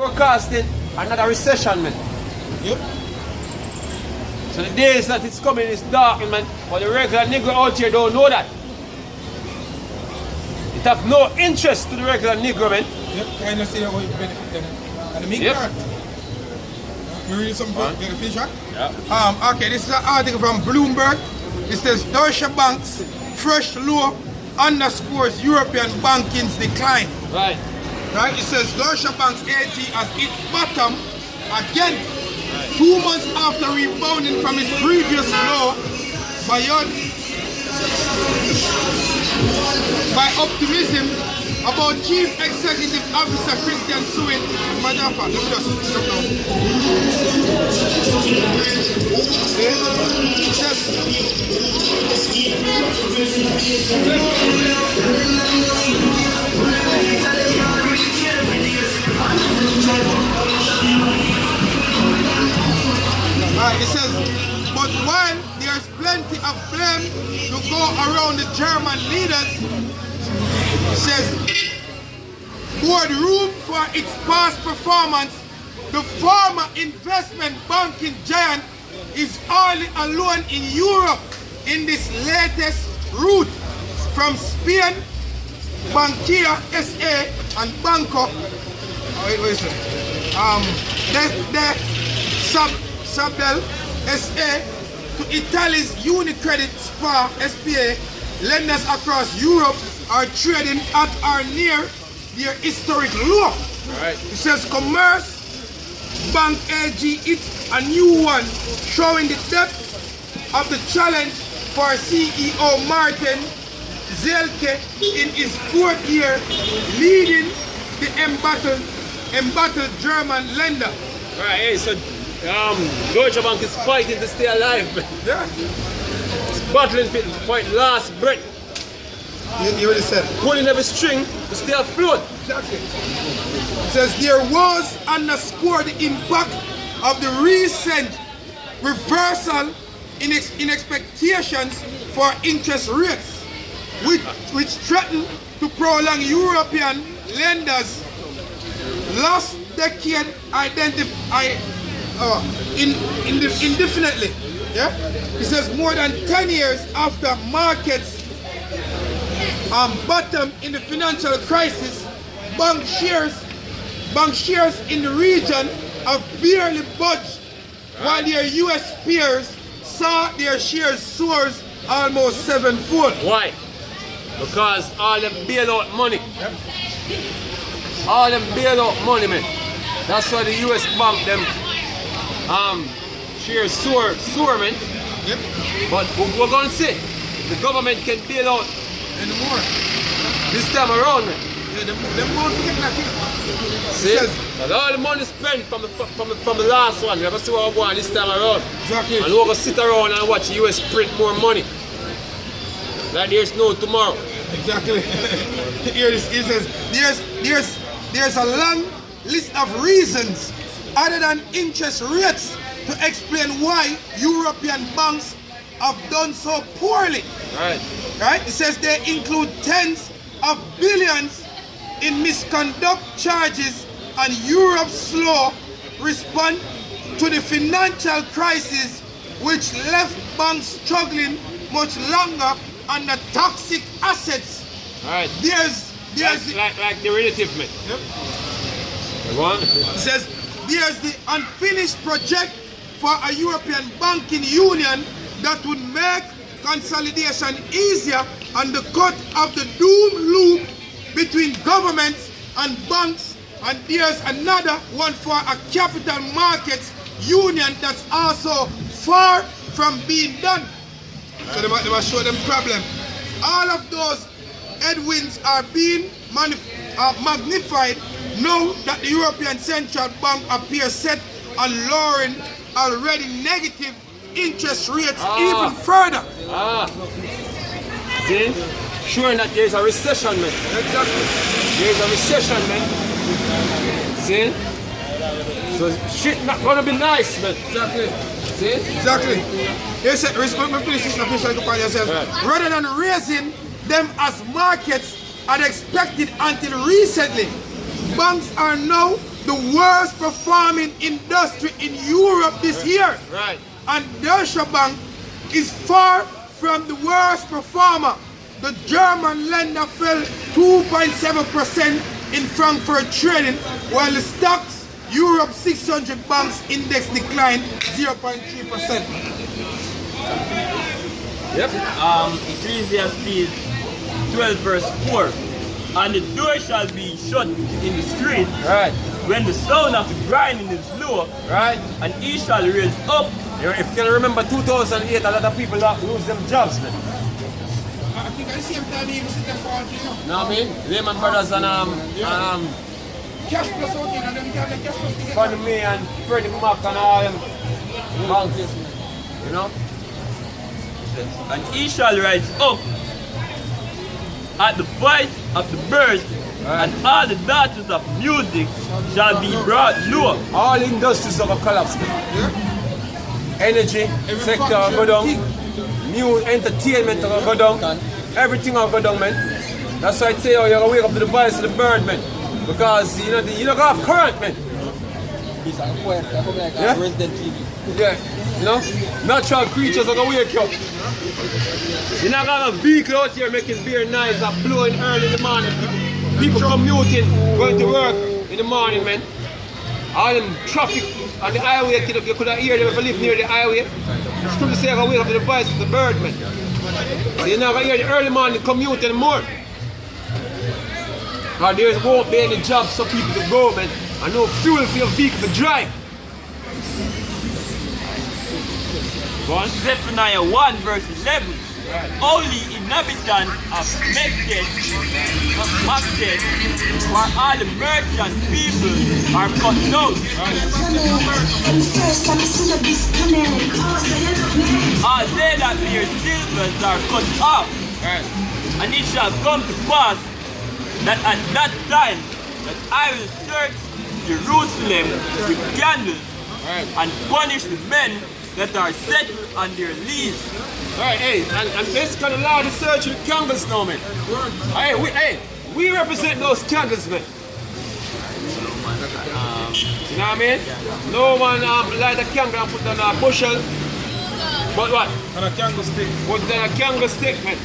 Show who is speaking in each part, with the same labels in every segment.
Speaker 1: forecasting another recession, man.
Speaker 2: Yep.
Speaker 1: So the days that it's coming is dark, man. But the regular nigger out here don't know that. It have no interest to the regular nigger, man.
Speaker 2: Yep, kind of see how it benefit them. And the meat card. We read some finish right?
Speaker 1: Yeah.
Speaker 2: Okay, this is an article from Bloomberg. It says Deutsche Bank's fresh low underscores European banking's decline.
Speaker 1: Right.
Speaker 2: Right? It says Deutsche Bank's AG has hit bottom again 2 months after rebounding from its previous low by optimism about Chief Executive Officer Christian Sewin Madafa. Let me just stop now. It says, but while there's plenty of blame to go around the German leaders, it says, for room for its past performance, the former investment banking giant is only alone in Europe in this latest route from Spain, Bankia SA and Banco. Sabdell SA to Italy's Unicredit SPA SPA. Lenders across Europe are trading at or near their historic low.
Speaker 1: Right.
Speaker 2: It says Commerce Bank AG hit a new one, showing the depth of the challenge for CEO Martin Zelke in his 4th year leading the embattled German lender.
Speaker 1: Right, hey, so Deutsche Bank is fighting to stay alive.
Speaker 2: Yeah.
Speaker 1: It's battling for fight last breath.
Speaker 2: You already said.
Speaker 1: Pulling every string to stay afloat.
Speaker 2: Exactly. It says there was underscored the impact of the recent reversal in expectations for interest rates, which threaten to prolong European lenders' last decade indefinitely. Yeah? It says more than 10 years after markets bottom in the financial crisis, bank shares in the region have barely budged, while their US peers saw their shares soar almost 7-fold.
Speaker 1: Why? Because all them bailout money. Yep. All them bailout money, man. That's why the US bank them shares soar, man.
Speaker 2: Yep.
Speaker 1: But we're gonna see the government can bail out
Speaker 2: anymore
Speaker 1: this time around, man.
Speaker 2: Yeah, them won't forget that.
Speaker 1: See? But all the money spent from the last one, we have to see what we're going this time around.
Speaker 2: Exactly.
Speaker 1: And we're gonna sit around and watch the US print more money. Like there's no tomorrow.
Speaker 2: Exactly. Here it says there's a long list of reasons other than interest rates to explain why European banks have done so poorly.
Speaker 1: Right.
Speaker 2: Right? It says they include tens of billions in misconduct charges and Europe's slow response to the financial crisis, which left banks struggling much longer under toxic assets.
Speaker 1: Right.
Speaker 2: There's
Speaker 1: like the relative, man.
Speaker 2: Yep.
Speaker 1: It
Speaker 2: says there's the unfinished project for a European banking union that would make consolidation easier and the cut of the doom loop between governments and banks, and there's another one for a capital markets union that's also far from being done. So they must show them problem. All of those headwinds are being magnified now that the European Central Bank appears set on lowering already negative interest rates even further.
Speaker 1: See? Showing that there's a recession, man.
Speaker 2: Exactly.
Speaker 1: There's a recession, man. See? So shit not gonna be nice, man.
Speaker 2: Exactly.
Speaker 1: See?
Speaker 2: Exactly. Yes, finish this right. Rather than raising them as markets had expected until recently, banks are now the worst performing industry in Europe this year.
Speaker 1: Right.
Speaker 2: And Deutsche Bank is far from the worst performer. The German lender fell 2.7% in Frankfurt trading, while the stocks Europe 600 banks index declined 0.3%.
Speaker 1: Yep.
Speaker 3: Ecclesiastes 12 verse 4. And the door shall be shut in the street,
Speaker 1: Right.
Speaker 3: when the sound of the grinding is low,
Speaker 1: Right.
Speaker 3: and he shall raise up.
Speaker 1: If you can remember 2008, a lot of people lose them jobs, man.
Speaker 2: I think at the same time he was sitting for you know.
Speaker 1: Know what I mean? Lehman Brothers and
Speaker 2: Cash plus out and then you can cash plus together.
Speaker 1: Fannie Mae and Freddie Mac and all them banks. You know?
Speaker 3: And he shall rise up at the voice of the birds, and all the daughters of music shall be brought low.
Speaker 1: All industries are going to collapse, man. Energy sector will go down. New entertainment will go down. Everything will go down, man. That's why I say, oh, you're going to wake up to the voice of the bird, man. Because, you know, you don't have current, man. Yeah? Yeah. You know? Natural creatures are going to wake you up. You're not going to have a vehicle out here making beer nice and blowing early in the morning. People commuting, going to work in the morning, man. All them traffic on the highway, you could have heard them if you live near the highway. It's good to say I'm going to wake up to the voice of the bird, man. So you're not going to hear the early morning commute anymore. Or there won't be any jobs for people to go, man. And no fuel for your vehicle to drive. Go on.
Speaker 3: Zephaniah 1 verse 11. Only inhabitants of Megiddo, where all the merchant people are cut down. All they that bear silvers are cut off. And it shall come to pass that at that time that I will search Jerusalem with candles and punish the men that are set on their lease.
Speaker 1: Alright, hey, and basically the Lord is searching the candles now, man. Hey, we represent those candles, man. You know what I mean? No one light a candle and put it on a bushel. But what?
Speaker 2: On a candlestick.
Speaker 1: Put it on a candlestick, man.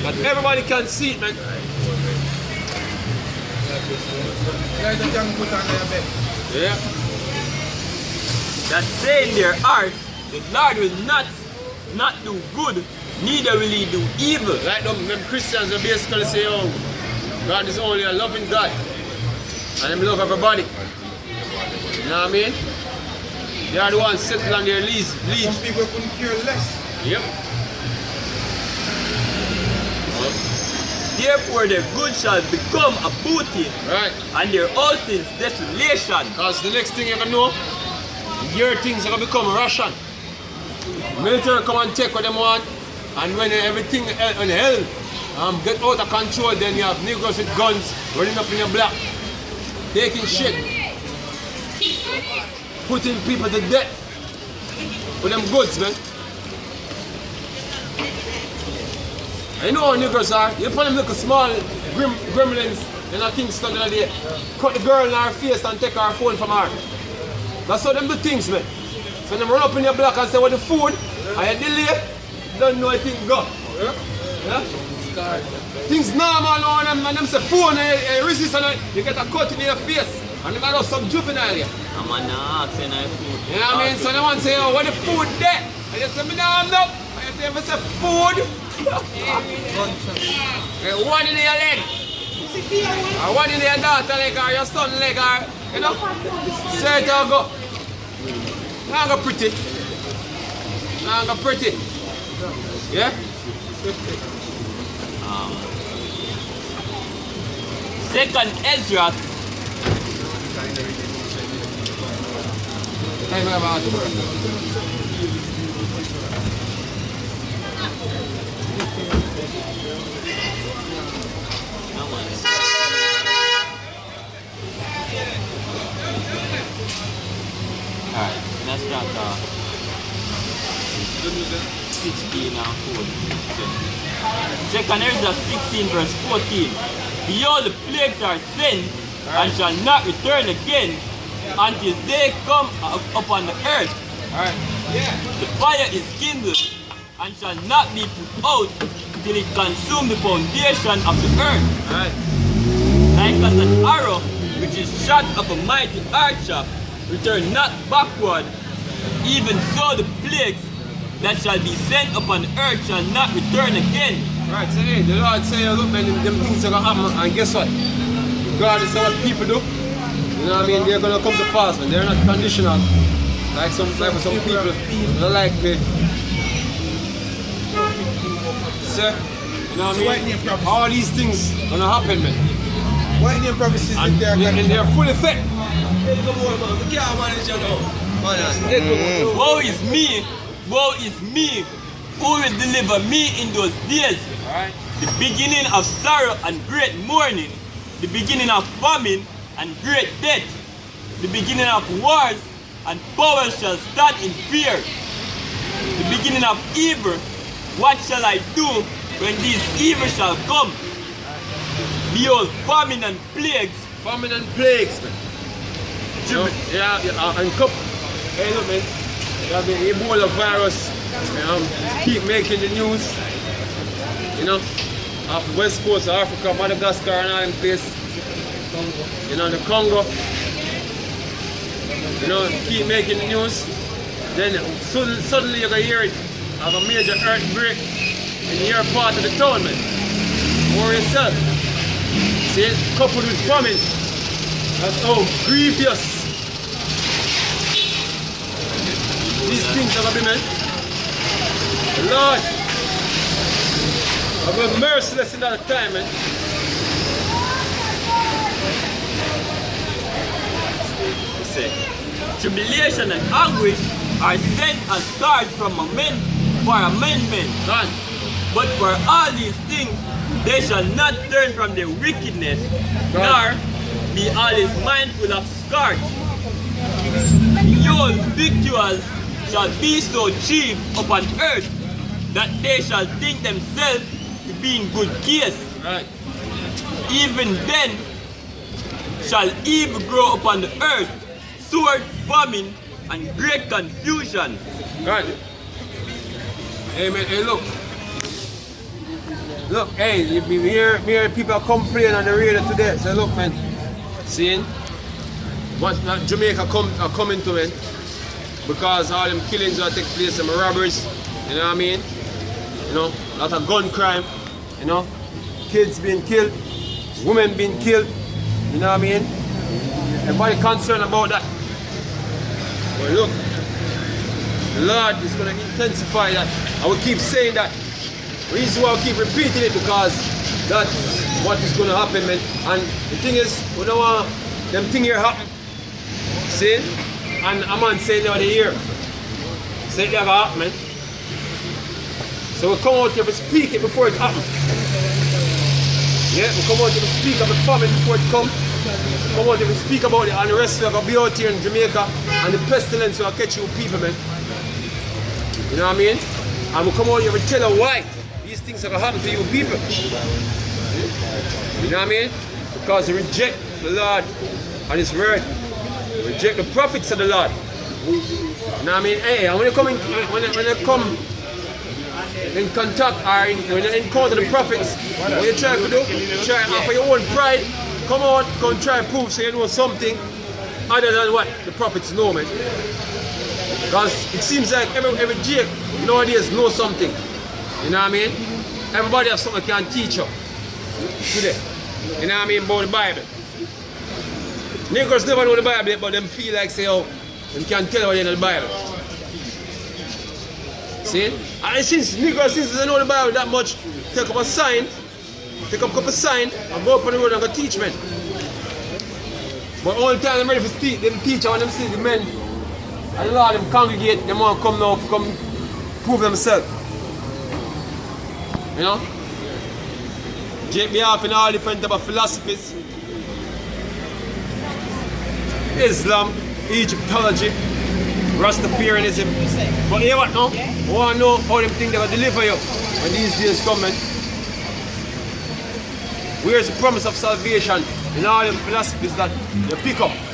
Speaker 1: That everybody can see it, man.
Speaker 2: Light a candle, put on their bed.
Speaker 1: Yeah.
Speaker 3: That say in their heart, the Lord will not do good, neither will he do evil.
Speaker 1: Like them Christians will basically say, oh, God is only a loving God. And he love everybody. You know what I mean? They are the ones settled on their lease.
Speaker 2: Some people couldn't care less.
Speaker 1: Yep.
Speaker 3: Therefore their good shall become a booty,
Speaker 1: Right.
Speaker 3: and their houses desolation.
Speaker 1: Because the next thing you're gonna know, your things are gonna become Russian. Military come and take what they want, and when everything in hell get out of control, then you have niggas with guns running up in your block, taking shit, putting people to death for them goods, man. I know how niggas are. You put them little small gremlins in a Kingston the other day, cut the girl in her face and take her phone from her. That's how them do things, man. So them run up in your block and say, what the food? And you delay, don't know anything go. Yeah? Things normal on them, and them say phone and you resist and you get a cut in your face. And they got some juvenile here.
Speaker 3: I'm not asking for food.
Speaker 1: You know what I mean? So they want to say, oh, what the food there? And you say, me nah know. And you tell me, say, food. One in your leg. Or one in your daughter leg or your son leg or, you know? Say it or go. Now go pretty. Now go pretty. Yeah?
Speaker 3: Second Ezra.
Speaker 1: Time about it.
Speaker 3: Alright, let's start 16 and 14. Second Ezra 16 verse 14. Behold, the plagues are sent and shall not return again until they come upon the earth.
Speaker 1: Alright. Yeah.
Speaker 3: The fire is kindled and shall not be put out till it consume the foundation of the earth.
Speaker 1: Alright.
Speaker 3: Like as an arrow which is shot of a mighty archer, return not backward, even so the plagues that shall be sent upon earth shall not return again.
Speaker 1: Right, so hey, the Lord say, look man, them things are gonna happen, and guess what? God is what people do. You know what I mean? They're gonna come to pass, man. They're not conditional. Like some people, they like the sir, you know what I mean? All these things gonna happen, man.
Speaker 2: What in your prophecies
Speaker 1: And they're full effect.
Speaker 3: Woe is me, who will deliver me in those days?
Speaker 1: Alright.
Speaker 3: The beginning of sorrow and great mourning, the beginning of famine and great death, the beginning of wars, and power shall stand in fear. The beginning of evil, what shall I do when these evil shall come? Behold, famine and plagues.
Speaker 1: Famine and plagues, man. You know, yeah, and hey look man, you have the Ebola virus, keep making the news. You know, off the west coast of Africa, Madagascar and all them places. You know, the Congo. You know, keep making the news. Then suddenly you're gonna hear it of a major earthquake in your part of the town, man. Worry yourself. See, coupled with famine. That's how grievous these things are gonna be, man. The Lord, I'm going to be merciless in that time, man.
Speaker 3: Tribulation and anguish are sent as stars from men for amendment.
Speaker 1: Done.
Speaker 3: But for all these things, they shall not turn from their wickedness, nor be always mindful of scourge. Your victuals shall be so cheap upon earth that they shall think themselves to be in good case.
Speaker 1: Right.
Speaker 3: Even then shall evil grow upon the earth, sword, famine, and great confusion.
Speaker 1: Right. Hey man, hey look. Look, hey, you hear people complain on the radio today. Say look man, seeing what Jamaica are coming to, man, because all them killings that take place, them robberies, you know what I mean? You know, a lot of gun crime, you know, kids being killed, women being killed, you know what I mean? Everybody concerned about that. But look, the Lord is going to intensify that. I will keep saying that. The reason why I keep repeating it, because that's what is going to happen, man. And the thing is, we don't want them thing here happen. See? And a man saying now the year. Say they're going to happen, man. So we come out here to speak it before it happens. Yeah, we come out here to speak of the famine before it comes. Come out here to speak about it, and the rest of us will be out here in Jamaica, and the pestilence will catch you people, man. You know what I mean? And we come out here to tell you why these things are going to happen to you people. You know what I mean? Because you reject the Lord and His word. You reject the prophets of the Lord. You know what I mean? Hey, and when you come in contact or when you encounter the prophets, what you try to do, try for your own pride, come out, come try to prove so you know something other than what the prophets know, man. Because it seems like every Jake nowadays knows something. You know what I mean? Everybody has something can teach you today. You know what I mean? About the Bible. Niggas never know the Bible yet, but them feel like say, oh, they can tell what in the Bible. See? And since niggas they know the Bible that much, take up a sign, take up a couple sign, and go up on the road and go teach men. But all the time I'm ready for teach, them teach when them see the men and a lot of them congregate, they want to come now to come prove themselves. You know? Jake me off in all different type of philosophies. Islam, Egyptology, Rastafarianism. But you know what now? I want to know how them think they're going to deliver you when these days come, man. Where's the promise of salvation? in all the philosophies that you pick up